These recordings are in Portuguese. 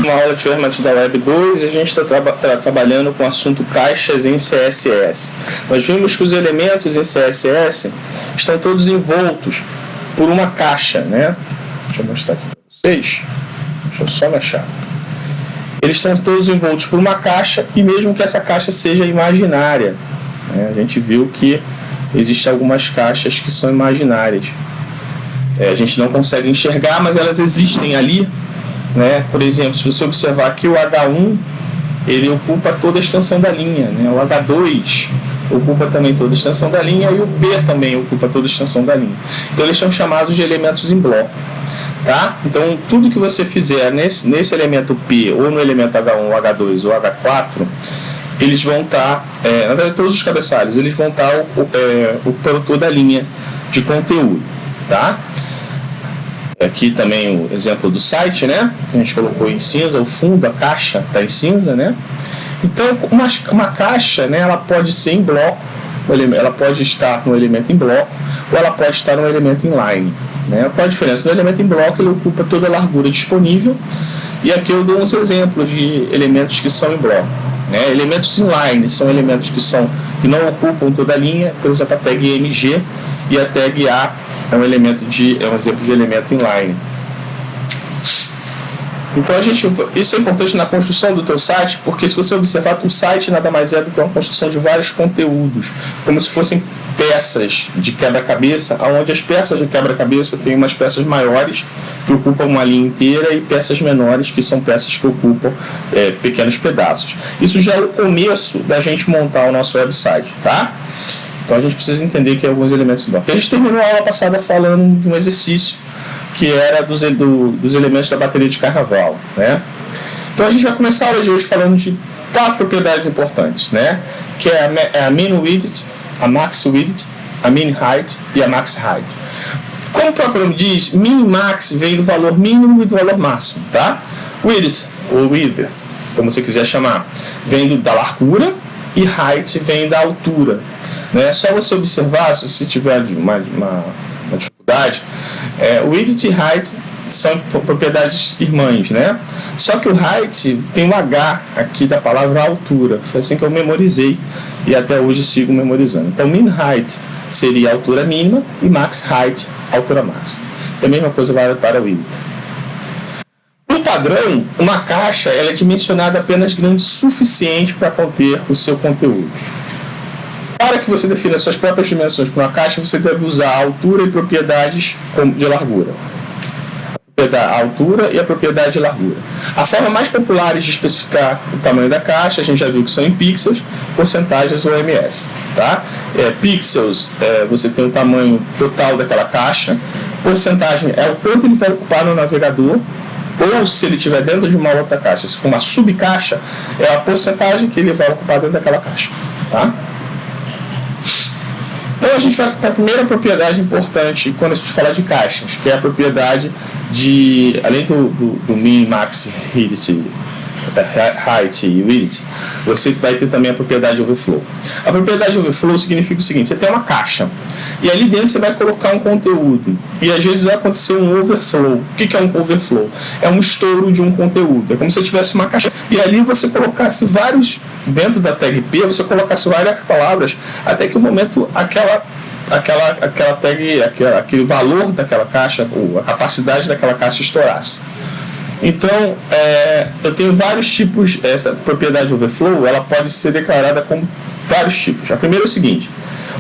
Uma aula de ferramentas da Web 2 e a gente está trabalhando com o assunto caixas em CSS. Nós vimos que os elementos em CSS estão todos envoltos por uma caixa, né? Deixa eu mostrar aqui para vocês. Deixa eu só me achar. Eles estão todos envoltos por uma caixa e mesmo que essa caixa seja imaginária, né? A gente viu que existem algumas caixas que são imaginárias. A gente não consegue enxergar, mas elas existem ali, né? Por exemplo, se você observar aqui o H1, ele ocupa toda a extensão da linha, né? O H2 ocupa também toda a extensão da linha e o P também ocupa toda a extensão da linha. Então eles são chamados de elementos em bloco, tá? Então tudo que você fizer nesse elemento P, ou no elemento H1, H2 ou H4, eles vão estar, na verdade todos os cabeçalhos, eles vão estar ocupando toda a linha de conteúdo, tá? Aqui também o exemplo do site, né? A gente colocou em cinza, o fundo, a caixa está em cinza, né? Então, uma caixa, né, ela pode ser em bloco, ela pode estar no elemento em bloco, ou ela pode estar no elemento inline, né? Qual a diferença? No elemento em bloco, ele ocupa toda a largura disponível, e aqui eu dou uns exemplos de elementos que são em bloco, né? Elementos inline são elementos que não ocupam toda a linha, por exemplo, a tag MG e a tag A é um exemplo de elemento inline. Então isso é importante na construção do teu site, porque se você observar, o site nada mais é do que uma construção de vários conteúdos, como se fossem peças de quebra-cabeça, onde as peças de quebra-cabeça têm umas peças maiores que ocupam uma linha inteira e peças menores que são peças que ocupam pequenos pedaços. Isso já é o começo da gente montar o nosso website, tá? Então a gente precisa entender que alguns elementos do bloco. A gente terminou a aula passada falando de um exercício que era dos elementos da bateria de carnaval, né? Então a gente vai começar a aula de hoje falando de 4 propriedades importantes, né? Que é a min width, a max width, a min height e a max height. Como o próprio nome diz, min e max vem do valor mínimo e do valor máximo, tá? Width, ou width, como você quiser chamar, vem da largura e height vem da altura, né? Só você observar, se você tiver uma dificuldade, width e height são propriedades irmãs, né? Só que o height tem um H aqui da palavra altura. Foi assim que eu memorizei e até hoje sigo memorizando. Então, min height seria a altura mínima e max height, altura máxima. E a mesma coisa vale para o width. Por padrão, uma caixa ela é dimensionada apenas grande o suficiente para conter o seu conteúdo. Para que você defina suas próprias dimensões para uma caixa, você deve usar a altura e propriedades de largura. A altura e a propriedade de largura. A forma mais popular de especificar o tamanho da caixa, a gente já viu que são em pixels, porcentagens ou ms. Tá? Pixels, você tem o tamanho total daquela caixa. Porcentagem é o quanto ele vai ocupar no navegador, ou se ele estiver dentro de uma outra caixa. Se for uma subcaixa, é a porcentagem que ele vai ocupar dentro daquela caixa. Tá? Então a gente vai para a primeira propriedade importante quando a gente fala de caixas, que é a propriedade de, além do min, max, height e width, você vai ter também a propriedade de overflow. A propriedade de overflow significa o seguinte: você tem uma caixa e ali dentro você vai colocar um conteúdo e às vezes vai acontecer um overflow. O que é um overflow? É um estouro de um conteúdo. É como se você tivesse uma caixa e ali você colocasse vários, dentro da tag P, você colocasse várias palavras até que o momento aquela tag, aquele valor daquela caixa, ou a capacidade daquela caixa estourasse. Então, eu tenho vários tipos. Essa propriedade de overflow, ela pode ser declarada como vários tipos. A primeira é o seguinte: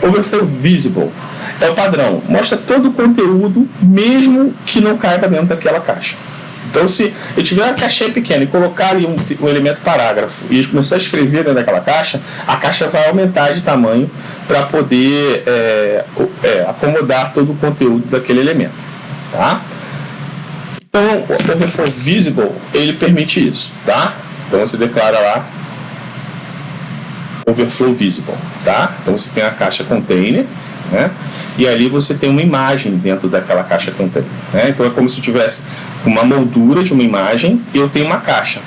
overflow visible é o padrão, mostra todo o conteúdo mesmo que não caiba dentro daquela caixa. Então, se eu tiver uma caixinha pequena e colocar ali um elemento parágrafo e começar a escrever dentro daquela caixa, a caixa vai aumentar de tamanho para poder acomodar todo o conteúdo daquele elemento, tá? Então, o overflow visible, ele permite isso, tá? Então, você declara lá overflow visible, tá? Então, você tem a caixa container, né? E ali você tem uma imagem dentro daquela caixa container, né? Então, é como se eu tivesse uma moldura de uma imagem e eu tenho uma caixa.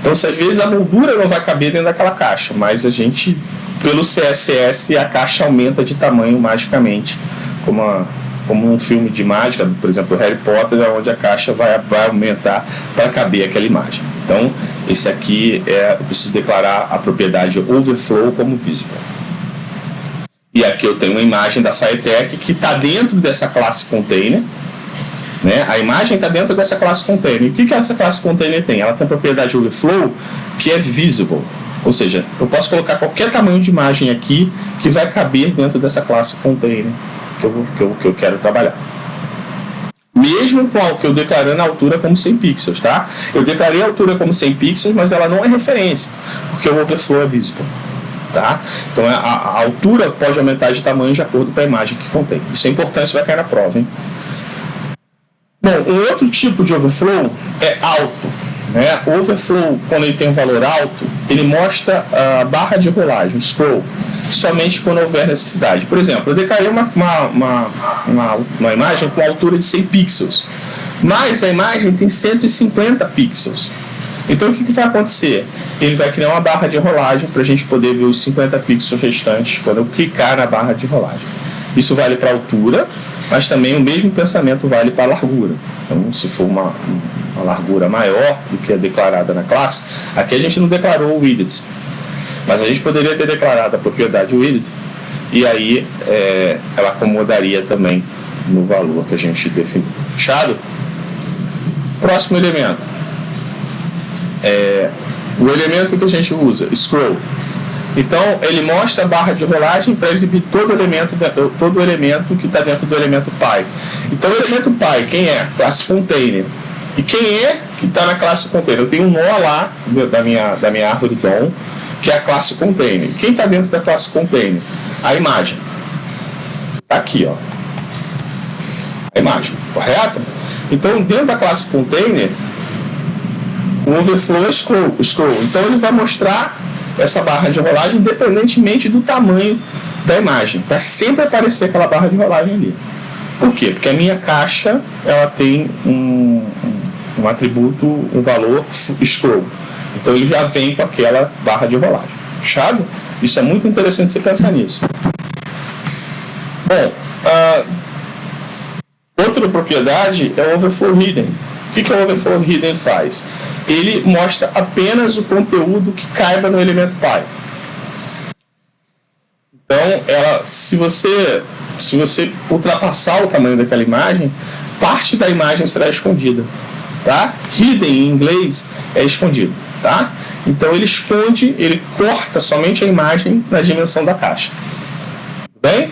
Então, se às vezes a moldura não vai caber dentro daquela caixa, mas a gente, pelo CSS, a caixa aumenta de tamanho magicamente, como um filme de mágica, por exemplo, Harry Potter, onde a caixa vai aumentar para caber aquela imagem, Então, esse aqui eu preciso declarar a propriedade overflow como visible. E aqui eu tenho uma imagem da FireTech que está dentro dessa classe container. Né? A imagem está dentro dessa classe container. E o que essa classe container tem? Ela tem a propriedade overflow que é visible. Ou seja, eu posso colocar qualquer tamanho de imagem aqui que vai caber dentro dessa classe container que eu quero trabalhar. Mesmo com que eu declarando a altura como 100 pixels, tá? Eu declarei a altura como 100 pixels, mas ela não é referência, porque o overflow é visible. Tá? Então a altura pode aumentar de tamanho de acordo com a imagem que contém. Isso é importante, vai cair na prova, hein? Bom, um outro tipo de overflow é alto. Né? O overflow, quando ele tem um valor alto, ele mostra a barra de rolagem, o scroll, somente quando houver necessidade. Por exemplo, eu declarei uma imagem com altura de 100 pixels, mas a imagem tem 150 pixels. Então o que vai acontecer? Ele vai criar uma barra de rolagem para a gente poder ver os 50 pixels restantes quando eu clicar na barra de rolagem. Isso vale para a altura, mas também o mesmo pensamento vale para a largura. Então, se for uma largura maior do que a declarada na classe, aqui a gente não declarou o width, mas a gente poderia ter declarado a propriedade width e aí ela acomodaria também no valor que a gente definiu. Fechado? Próximo elemento. O elemento que a gente usa, scroll. Então, ele mostra a barra de rolagem para exibir todo elemento que está dentro do elemento pi. Então, o elemento pi, quem é? Classe container. E quem é que está na classe container? Eu tenho um nó lá da minha árvore DOM, que é a classe container. Quem está dentro da classe container? A imagem. Está aqui, ó. A imagem, correto? Então, dentro da classe container, o overflow é scroll. Então, ele vai mostrar essa barra de rolagem independentemente do tamanho da imagem. Vai sempre aparecer aquela barra de rolagem ali. Por quê? Porque a minha caixa ela tem um atributo, um valor scroll. Então ele já vem com aquela barra de rolagem. Fechado? Isso é muito interessante você pensar nisso. Bom, outra propriedade é o overflow hidden. O que o overflow hidden faz? Ele mostra apenas o conteúdo que caiba no elemento pi. Então, se você ultrapassar o tamanho daquela imagem, parte da imagem será escondida. Tá? Hidden em inglês é escondido. Tá? Então ele esconde, ele corta somente a imagem na dimensão da caixa. Tudo bem?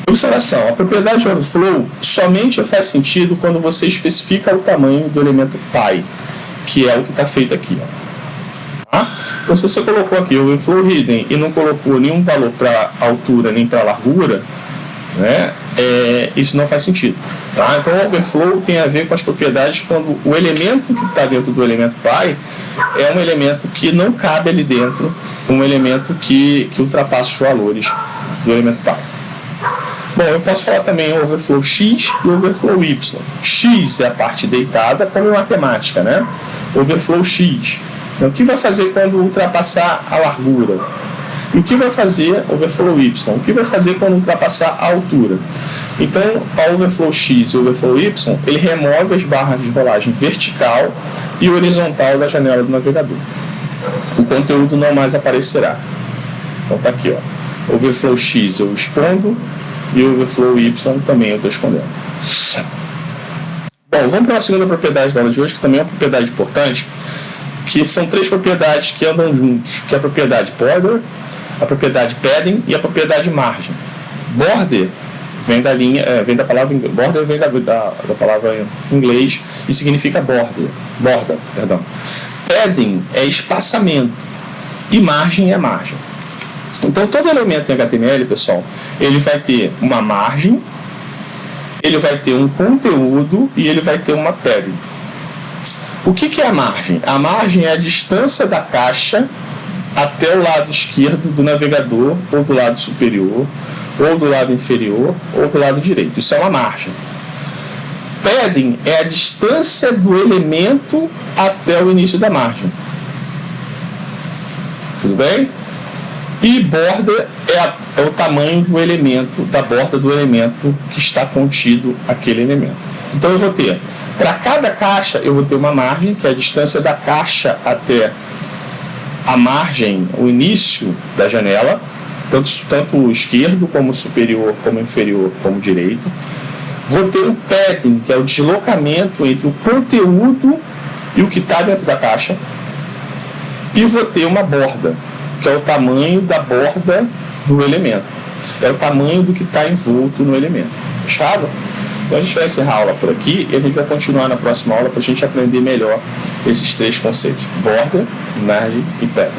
Observação, a propriedade overflow somente faz sentido quando você especifica o tamanho do elemento pi, que é o que está feito aqui. Ó. Tá? Então se você colocou aqui o overflow hidden e não colocou nenhum valor para altura nem para largura, né, isso não faz sentido. Tá? Então o overflow tem a ver com as propriedades quando o elemento que está dentro do elemento pi é um elemento que não cabe ali dentro, um elemento que ultrapassa os valores do elemento pi. Bom, eu posso falar também o overflow x e o overflow y. X é a parte deitada, como em matemática, né? Overflow x. Então, o que vai fazer quando ultrapassar a largura? E o que vai fazer o overflow y? O que vai fazer quando ultrapassar a altura? Então, a overflow x e o overflow y, ele remove as barras de rolagem vertical e horizontal da janela do navegador. O conteúdo não mais aparecerá. Então, está aqui, ó. Overflow x eu escondo e o overflow y também eu estou escondendo. Bom, vamos para a segunda propriedade da aula de hoje, que também é uma propriedade importante, que são três propriedades que andam juntos, que é a propriedade border, a propriedade padding e a propriedade margem. Border vem da linha, vem da palavra border, vem da palavra em inglês e significa borda, perdão. Padding é espaçamento e margem é margem. Então todo elemento em HTML, pessoal, ele vai ter uma margem, ele vai ter um conteúdo e ele vai ter uma padding. O que é a margem? A margem é a distância da caixa até o lado esquerdo do navegador, ou do lado superior, ou do lado inferior, ou do lado direito. Isso é uma margem. Padding é a distância do elemento até o início da margem. Tudo bem? E border é o tamanho do elemento, da borda do elemento que está contido aquele elemento. Então eu vou ter, para cada caixa, eu vou ter uma margem, que é a distância da caixa até a margem, o início da janela, tanto o esquerdo, como o superior, como o inferior, como o direito. Vou ter um padding, que é o deslocamento entre o conteúdo e o que está dentro da caixa. E vou ter uma borda, que é o tamanho da borda do elemento. É o tamanho do que está envolto no elemento. Fechado? Então a gente vai encerrar a aula por aqui e a gente vai continuar na próxima aula para a gente aprender melhor esses três conceitos: borda, margem e padding.